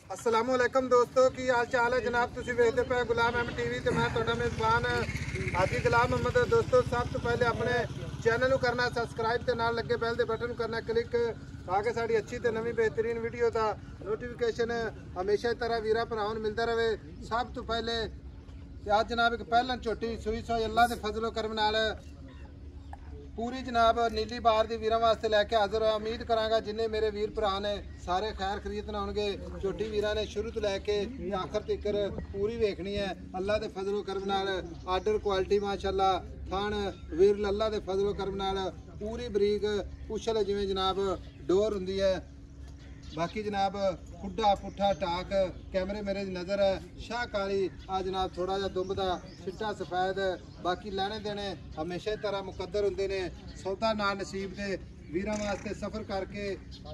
अस्सलाम वालेकुम दोस्तों की हाल चाल है जनाब। तुसी वेखदे पे गुलाम अहमद टीवी ते मैं तुहाडा मेज़बान हाजी गुलाम अहमद। दोस्तों सब तो पहले अपने चैनल को करना सब्सक्राइब ते नाल लगे बैल दे बटन करना क्लिक ताकि साड़ी अच्छी ते नवी बेहतरीन वीडियो दा नोटिफिकेशन हमेशा तरह वीरा भरावां नूं मिलदा रहे। सब तो पहले आज जनाब एक पहलन झोटी सूई सो अल्लाह दे फजलो करम नाल पूरी जनाब नीली बार दी वीरां वास्ते लैके हाज़र है। उम्मीद करांगा जिन्ने मेरे वीर भरा ने सारे खैर खरीदना होंगे। झोटी वीरां ने शुरू तो लैके आखिर तक पूरी वेखनी है अल्लाह दे फजलो करम नाल। आर्डर क्वालिटी माशाअल्लाह थान वीर अल्लाह दे फजलो करम नाल पूरी बरीक उछल जिवें जनाब डोर हुंदी है। बाकी जनाब खुड्डा पुट्ठा टाक कैमरे मेरे नज़र है शाह काली आ जनाब थोड़ा जा दुंब दा चिट्टा सफेद। बाकी लैने देने हमेशा तरह मुकद्दर होंदे ने। सौदा ना नसीब दे वीरां वास्ते सफ़र करके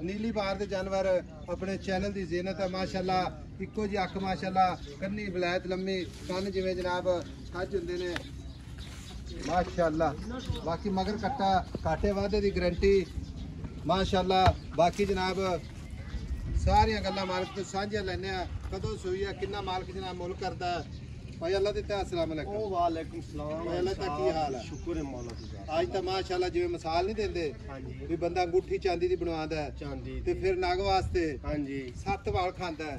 नीली बार दे जानवर अपने चैनल दी ज़ीनत है माशाअल्लाह। इक्को जी अख माशाअल्लाह कन्नी वलैत लम्मी कन्न जिवें जनाब छज हुंदे ने माशाअल्लाह। बाकी मगर कट्टा काटे वादे दी गारंटी माशाअल्लाह। बाकी जनाब सारिया गल्लां मालक तो साझियां लैने कदों सूई है किन्ना मालक जनाब मुल करता है भाई अल्लाह दिता। अस्सलाम वालेकुम। वालेकुम सलाम। अल्लाह दा की हाल है? शुक्र है मौला दा। आज तो माशाअल्लाह जिवें मिसाल नहीं देंदे भी बंदा अंगूठी चांदी दी बनवांदा है चांदी ते फिर नग वास्ते हां जी 7 वाल खांदा है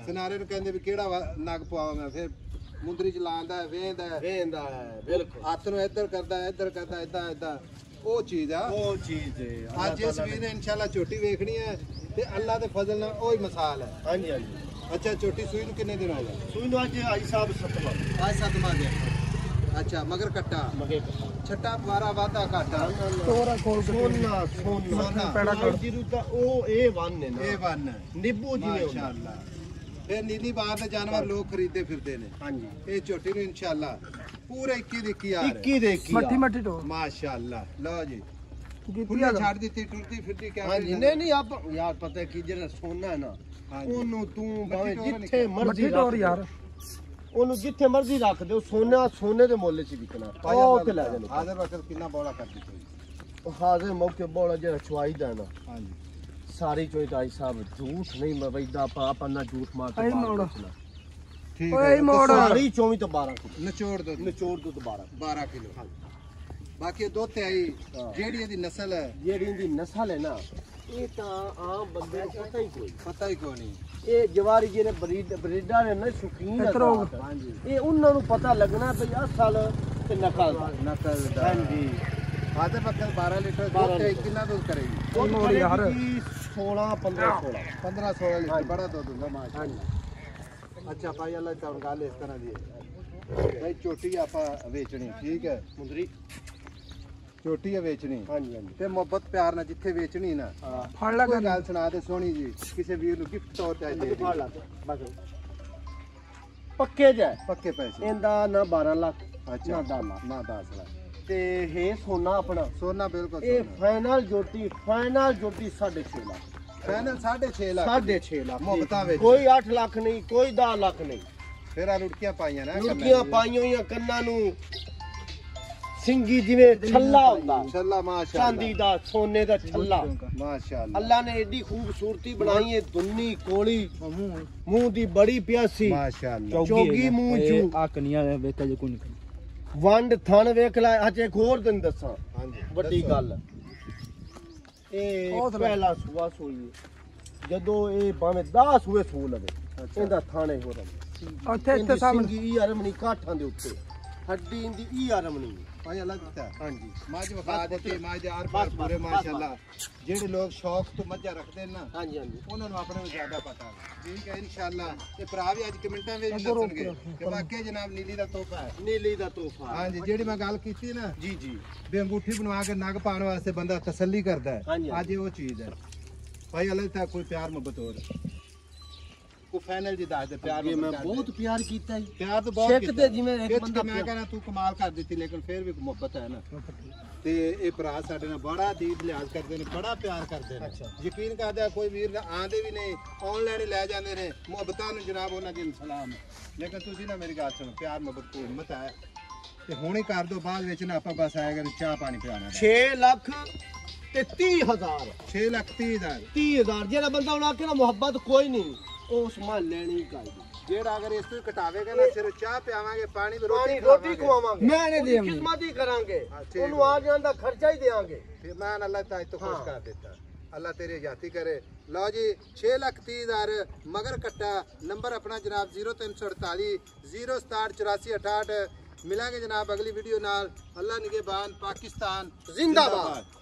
सनारे नु कहंदे भी केड़ा नग पवावां मैं फिर मुंदरी च लांदा है वेंदा है बिल्कुल हाथ नु इधर करदा इदा इदा ओ चीज है आज इस वीर ने इंशाल्लाह झोटी वेखनी है ते अल्लाह दे फजल नाल ओही मिसाल है। हां जी हां जी। अच्छा झोटी सूई नु कितने दिन हो गए? सूई नु आज आई साहब 7वां दिन। अच्छा मगर कट्टा छट्टा 12 वादा काटा तोरा खोल सोना पैड़ा कर जीरू ता ओ A1 है ना A1 नींबू जिवें इंशाल्लाह। फिर नीली बार दे जानवर लोग खरीदे फिरदे ने। हां जी ए झोटी नु इंशाल्लाह पूरे 21 दे 21 मट्ठी तो माशाअल्लाह। लो जी खुला छाड़ दी टुरती फिरती क्या? हां जी नहीं आप यार पता है कि जेड़ा सोना है ना ओनु तू भावे जिथे मर्जी रख यार ओनु जिथे मर्जी रख दे सोने दे मोले च विकना ओ ते ले जाने। हाजिर वक्त कितना बड़ा कर दी कोई हाजिर मौके बड़ा जेड़ा चुआई दा ना। हां जी सारी चोई ताई साहब झूठ नहीं मवैदा पाप ना झूठ मार के मोड़ ठीक है मोड़ सारी 24 तो 12 निचोड़ दो तो 12 किलो। बाकी दो आई जेड़ी दी नस्ल है जेड़ी दी नस्ल है ना ये ता आम बंदे को पता ही कोई नहीं। ये जवारी जेने ब्रीडर है ना शौकीन है हां जी ये उन्हां नु पता लगना भई असल ते नकल हां जी। आधे वक्त 12 लीटर दूध कितना दूध करेगी? मोड़ यार 15 16 लीटर बड़ा दूध होगा माशाअल्लाह। अच्छा भाई अल्लाह ताला गल इस तरह दी भाई झोटी आपा बेचनी ठीक है मुंदरी झोटी है बेचनी। हां जी हां जी ते मोहब्बत प्यार ना जिथे बेचनी ना फड़ ला कोई गल सुना दे सोनी जी किसी वीर नु गिफ्ट तौर ते दे फड़ ला बस पक्के जा पक्के पैसे इंदा ना 12 लाख अच्छा ना 10 लाख ते हे सोना अपना सोना बिल्कुल ए फाइनल झोटी 6.5 लाख फाइनल 6.5 लाख मोहब्बता विच कोई 8 लाख नहीं कोई 10 लाख नहीं। फिर आ लुटकियां पाईयां ना लुटकियां पाईयां होईयां कन्ना नु सिंगी जिवें छल्ला हुंदा छल्ला माशाअल्लाह चांदी दा सोने दा छल्ला माशाअल्लाह। अल्लाह ने एडी खूबसूरती बनाई है दुन्नी कोली मुंह दी बड़ी प्यासी माशाअल्लाह चौगी मुंह चू आ कनिया वेखा जे कोई नहीं वंड थन वेख ला। अज एक होर दिन दसा हां जी बड़ी गल ए पहला सुआ सोई जदों ए भाਵੇਂ 10 हुए सू लगे ਇਹਦਾ ਥਾਣੇ ਹੋ ਰਿਹਾ ਉੱਥੇ ਇੱਥੇ ਸਾਹਮਣੇ ई अरमनी काठां दे उत्ते हड्डी इंदी ई अरमनी भाई अल्लाह दिता। हां जी मज वखा देते मज आर पार पूरे माशाअल्लाह जेडे लोग शौक तो मज्जा रखते हैं ना हां जी उन्हां नु अपने ज्यादा पता ठीक है इंशाअल्लाह। ते भरा भी आज कमेंटां विच दसणगे कि वाकई जनाब नीली दा तोहफा हां जी जेडी मैं गल कीती ना जी जी बे अंगूठी बनवा के नग पाने वास्ते बंदा तसल्ली करदा है आज वो चीज है भाई अल्लाह दिता। कोई प्यार मोहब्बत और को फाइनल जी दस दे प्यार मैं बहुत प्यार कीता है प्यार तो बहुत कीता जिवें एक बंदा मैं कहना तू कमाल कर दी लेकिन फिर भी मोहब्बत है ना ते ए भरा साडे नाल बड़ा दीद लिहाज करदे ने बड़ा प्यार करदे ने यकीन करदा कोई वीर आंदे भी नहीं ऑनलाइन ले जांदे ने मोहब्बतां नु जनाब उन्हां दी सलाम। लेकिन तुसी ना मेरी गल सुनो प्यार मोहब्बत को हिम्मत है ते हुणे कर दो बाद विच ना आपा बस आया कर चाह पानी पिलाना 6 लाख ते 30,000 6 लाख 30,000 जेड़ा बंदा उन्हां के ना मोहब्बत कोई नहीं ਉਸ ਮਾਂ ਲੈਣੀ ਚਾਹੀਦੀ ਜਿਹੜਾ ਅਗਰ ਇਸ ਤੋਂ ਘਟਾਵੇਗਾ ਨਾ ਸਿਰ ਚਾਹ ਪਿਆਵਾਂਗੇ ਪਾਣੀ ਵੀ ਰੋਟੀ ਖਵਾਵਾਂਗੇ ਮੈਂ ਨਹੀਂ ਦੇਵਾਂਗੀ ਖਿਦਮਤ ਹੀ ਕਰਾਂਗੇ ਉਹਨੂੰ ਆ ਜਾਣ ਦਾ ਖਰਚਾ ਹੀ ਦੇਵਾਂਗੇ ਫਿਰ ਮੈਂ ਅੱਲਾਹ ਤਾਜ ਤੋਂ ਖੁਸ਼ ਕਰ ਦਿੱਤਾ अल्लाह तेरी हयाती करे। लो जी 6,30,000 मगर कट्टा नंबर अपना जनाब 0348 067 84 68। मिलेंगे जनाब अगली वीडियो नाल। अल्लाह निगहबान पाकिस्तान जिंदाबाद।